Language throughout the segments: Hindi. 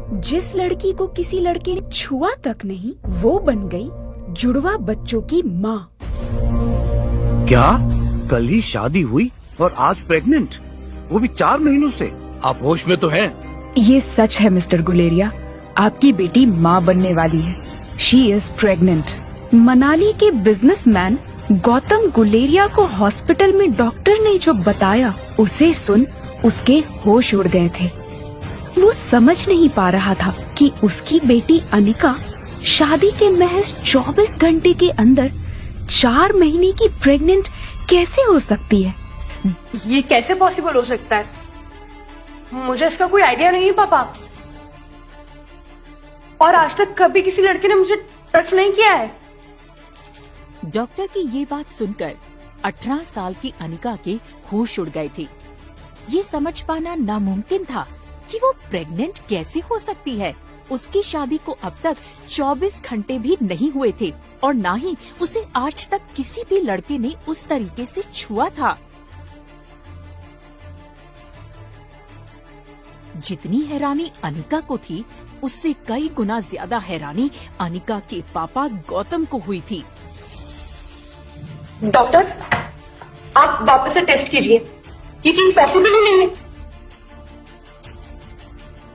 जिस लड़की को किसी लड़के ने छुआ तक नहीं, वो बन गई जुड़वा बच्चों की माँ। क्या? कल ही शादी हुई और आज प्रेग्नेंट, वो भी 4 महीनों से। आप होश में तो हैं? ये सच है मिस्टर गुलेरिया, आपकी बेटी माँ बनने वाली है। She is pregnant. मनाली के बिजनेसमैन गौतम गुलेरिया को हॉस्पिटल में डॉक्टर ने जो बताया, उसे सुन उसके होश उड़ गए थे। वो समझ नहीं पा रहा था कि उसकी बेटी अनिका शादी के महज 24 घंटे के अंदर 4 महीने की प्रेग्नेंट कैसे हो सकती है। ये कैसे पॉसिबल हो सकता है? मुझे इसका कोई आइडिया नहीं है पापा, और आज तक कभी किसी लड़के ने मुझे टच नहीं किया है। डॉक्टर की ये बात सुनकर 18 साल की अनिका के होश उड़ गए थे। ये समझ पाना नामुमकिन था कि वो प्रेग्नेंट कैसे हो सकती है। उसकी शादी को अब तक 24 घंटे भी नहीं हुए थे और ना ही उसे आज तक किसी भी लड़के ने उस तरीके से छुआ था। जितनी हैरानी अनिका को थी, उससे कई गुना ज्यादा हैरानी अनिका के पापा गौतम को हुई थी। डॉक्टर, आप वापस से टेस्ट कीजिए, ये चीज पॉसिबल ही नहीं है।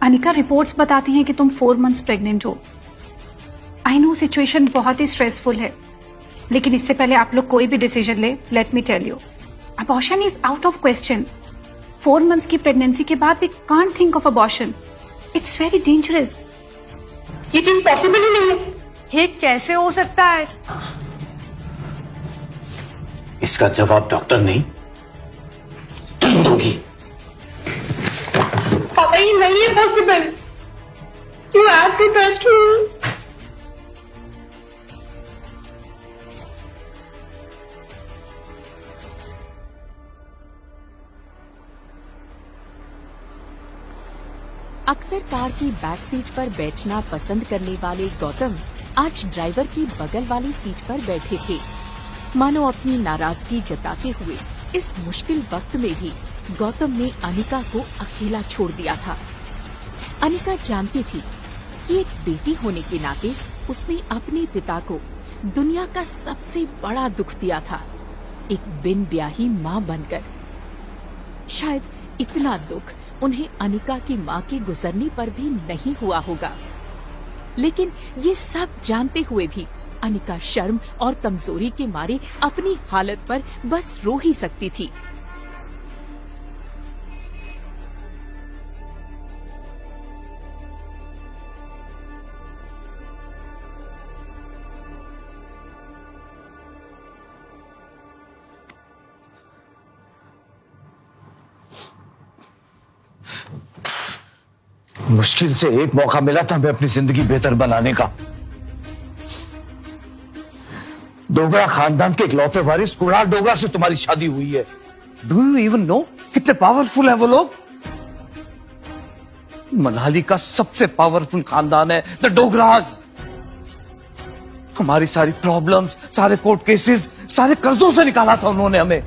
अनिका, रिपोर्ट्स बताती हैं कि तुम 4 मंथ्स प्रेग्नेंट हो। आई नो सिचुएशन बहुत ही स्ट्रेसफुल है, लेकिन इससे पहले आप लोग कोई भी डिसीजन ले, let me tell you, abortion is out of question. 4 months की प्रेगनेंसी के बाद we can't think of abortion, it's very dangerous. ये चीज पॉसिबल ही नहीं है। ये कैसे हो सकता है? इसका जवाब डॉक्टर नहीं, तुम दोगी। पापा, ये नहीं है possible. You have to trust me. अक्सर कार की बैक सीट पर बैठना पसंद करने वाले गौतम आज ड्राइवर की बगल वाली सीट पर बैठे थे। मानो अपनी नाराजगी जताते हुए इस मुश्किल वक्त में भी गौतम ने अनिका को अकेला छोड़ दिया था। अनिका जानती थी कि एक बेटी होने के नाते उसने अपने पिता को दुनिया का सबसे बड़ा दुख दिया था, एक बिन ब्याही माँ बनकर। शायद इतना दुख उन्हें अनिका की माँ के गुजरने पर भी नहीं हुआ होगा, लेकिन ये सब जानते हुए भी अनिका शर्म और कमजोरी के मारे अपनी हालत पर बस रो ही सकती थी। मुश्किल से एक मौका मिला था हमें अपनी जिंदगी बेहतर बनाने का। डोगरा खानदान के इकलौते वारिस कुणाल डोगरा से तुम्हारी शादी हुई है। डू यू इवन नो कितने पावरफुल हैं वो लोग? मनाली का सबसे पावरफुल खानदान है द डोगराज। हमारी सारी प्रॉब्लम्स, सारे कोर्ट केसेस, सारे कर्जों से निकाला था उन्होंने हमें,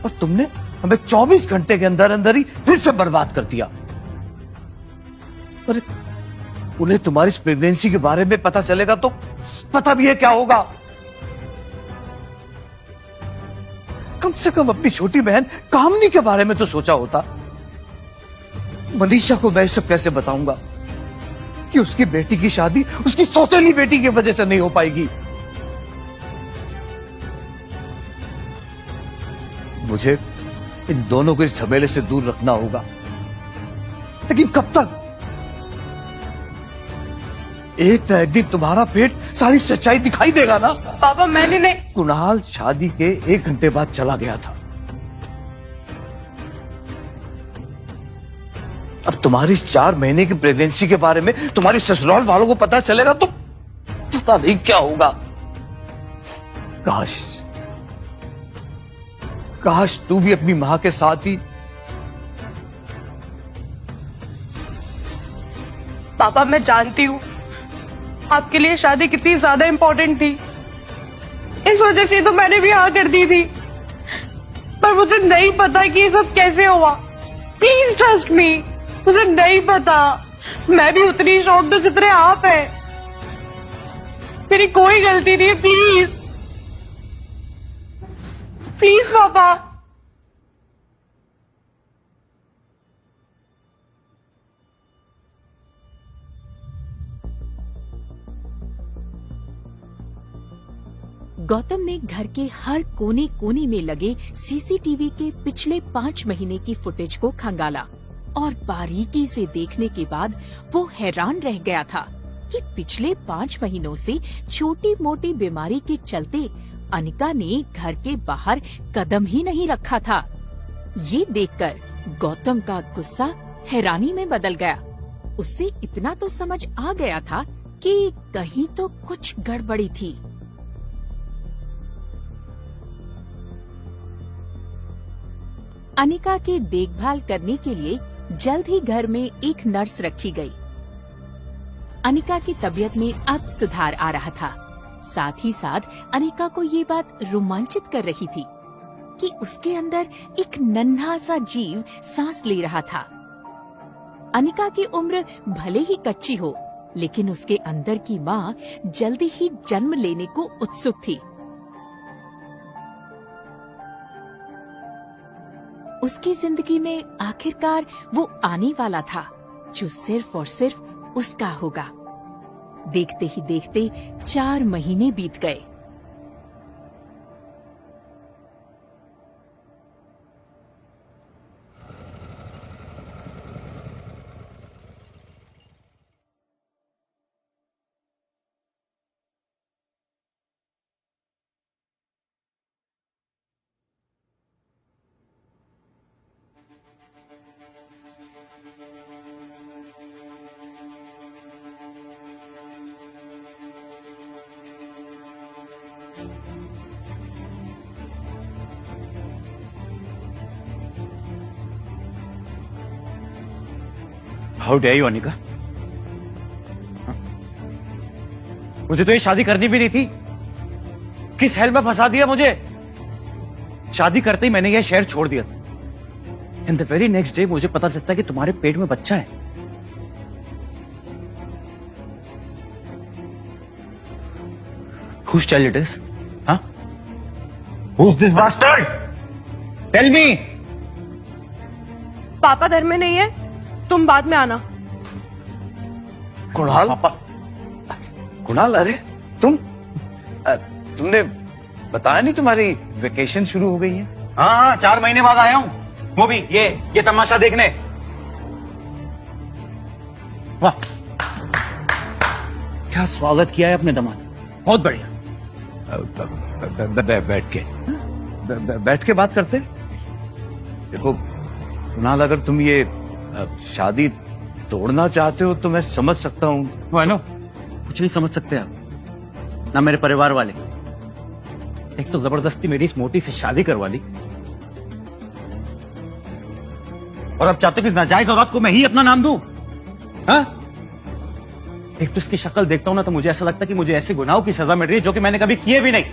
और तुमने हमें 24 घंटे के अंदर अंदर ही फिर से बर्बाद कर दिया। अरे उन्हें तुम्हारी इस प्रेगनेंसी के बारे में पता चलेगा तो पता भी है क्या होगा। कम से कम अपनी छोटी बहन कामनी के बारे में तो सोचा होता। मनीषा को मैं सब कैसे बताऊंगा कि उसकी बेटी की शादी उसकी सौतेली बेटी की वजह से नहीं हो पाएगी। मुझे इन दोनों को इस झमेले से दूर रखना होगा, लेकिन कब तक? एक न एक दिन तुम्हारा पेट सारी सच्चाई दिखाई देगा ना। पापा, मैंने नहीं। कुणाल शादी के 1 घंटे बाद चला गया था। अब तुम्हारी इस 4 महीने की प्रेगनेंसी के बारे में तुम्हारी ससुराल वालों को पता चलेगा तो पता नहीं क्या होगा। काश तू भी अपनी मां के साथ ही। पापा, मैं जानती हूँ आपके लिए शादी कितनी ज्यादा इम्पोर्टेंट थी, इस वजह से तो मैंने भी हाँ कर दी थी, पर मुझे नहीं पता कि ये सब कैसे हुआ। प्लीज ट्रस्ट मी, मुझे नहीं पता। मैं भी उतनी शॉक्ड हूं जितने आप हैं। मेरी कोई गलती नहीं है, प्लीज प्लीज पापा। गौतम ने घर के हर कोने कोने में लगे सीसीटीवी के पिछले 5 महीने की फुटेज को खंगाला और बारीकी से देखने के बाद वो हैरान रह गया था कि पिछले 5 महीनों से छोटी मोटी बीमारी के चलते अनिका ने घर के बाहर कदम ही नहीं रखा था। ये देखकर गौतम का गुस्सा हैरानी में बदल गया। उससे इतना तो समझ आ गया था कि कहीं तो कुछ गड़बड़ी थी। अनिका की देखभाल करने के लिए जल्द ही घर में एक नर्स रखी गई। अनिका की तबीयत में अब सुधार आ रहा था। साथ ही साथ अनिका को ये बात रोमांचित कर रही थी कि उसके अंदर एक नन्हा सा जीव सांस ले रहा था। अनिका की उम्र भले ही कच्ची हो, लेकिन उसके अंदर की माँ जल्दी ही जन्म लेने को उत्सुक थी। उसकी जिंदगी में आखिरकार वो आने वाला था जो सिर्फ और सिर्फ उसका होगा। देखते ही देखते 4 महीने बीत गए। How dare you Anika? मुझे तो ये शादी करनी भी नहीं थी। किस हेल में फंसा दिया मुझे। शादी करते ही मैंने यह शहर छोड़ दिया था। And the very next day मुझे पता चलता है कि तुम्हारे पेट में बच्चा है। Whose child it is? Huh? Who's this bastard? Tell me. पापा घर में नहीं है, तुम बाद में आना। कुणाल, पापा, कुणाल, अरे तुमने बताया नहीं तुम्हारी वेकेशन शुरू हो गई है? हाँ 4 महीने बाद आया हूं, वो भी ये तमाशा देखने। वाह, क्या स्वागत किया है अपने दामाद, बहुत बढ़िया। बैठ के बात करते। देखो कुणाल, अगर तुम ये शादी तोड़ना चाहते हो तो मैं समझ सकता हूँ। वो है ना, कुछ नहीं समझ सकते आप, ना मेरे परिवार वाले। एक तो जबरदस्ती मेरी इस मोटी से शादी करवा दी, और अब चाहते हो कि नाजायज औरत को मैं ही अपना नाम दूं? हाँ? एक तो इसकी शक्ल देखता हूं ना तो मुझे ऐसा लगता है कि मुझे ऐसे गुनाहों की सजा मिल रही है जो कि मैंने कभी किए भी नहीं।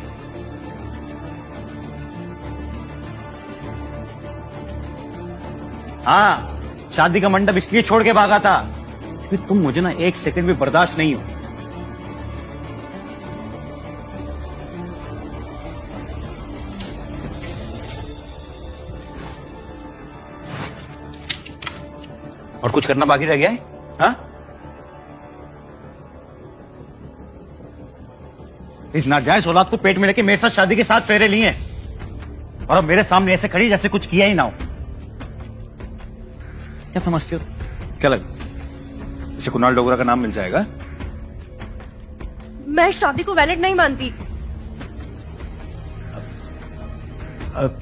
हाँ, शादी का मंडप इसलिए छोड़ के भागा था क्योंकि तुम मुझे ना 1 सेकंड भी बर्दाश्त नहीं हो। और कुछ करना बाकी रह गया है? हाँ? इस नाजायज औलाद को पेट में लेके मेरे साथ शादी के साथ फेरे लिए हैं, और अब मेरे सामने ऐसे खड़ी जैसे कुछ किया ही ना हो। क्या समझते हो? क्या लगा इसे कुणाल डोगरा का नाम मिल जाएगा? मैं शादी को वैलिड नहीं मानती।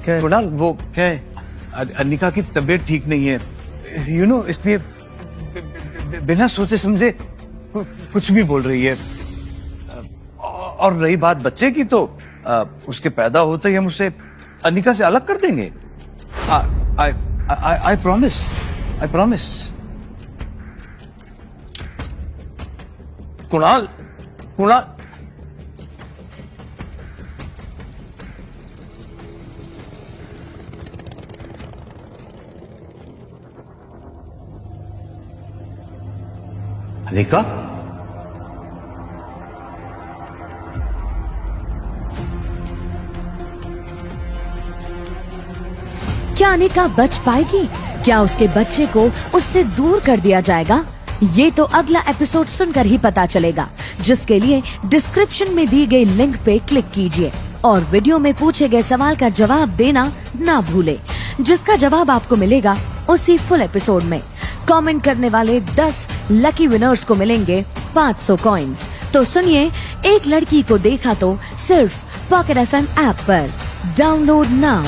क्या कुणाल, वो क्या है? अनिका की तबीयत ठीक नहीं है, यू नो, इसलिए बिना सोचे समझे कुछ भी बोल रही है। और रही बात बच्चे की, तो उसके पैदा होते ही हम उसे अनिका से अलग कर देंगे। I promise, I promise. Kunal, Kunal, Anika, क्या अनिका बच पाएगी? क्या उसके बच्चे को उससे दूर कर दिया जाएगा? ये तो अगला एपिसोड सुनकर ही पता चलेगा, जिसके लिए डिस्क्रिप्शन में दी गई लिंक पे क्लिक कीजिए और वीडियो में पूछे गए सवाल का जवाब देना ना भूले, जिसका जवाब आपको मिलेगा उसी फुल एपिसोड में। कमेंट करने वाले 10 लकी विनर्स को मिलेंगे 500 कॉइन्स। तो सुनिए एक लड़की को देखा तो सिर्फ पॉकेट FM ऐप पर। Download now.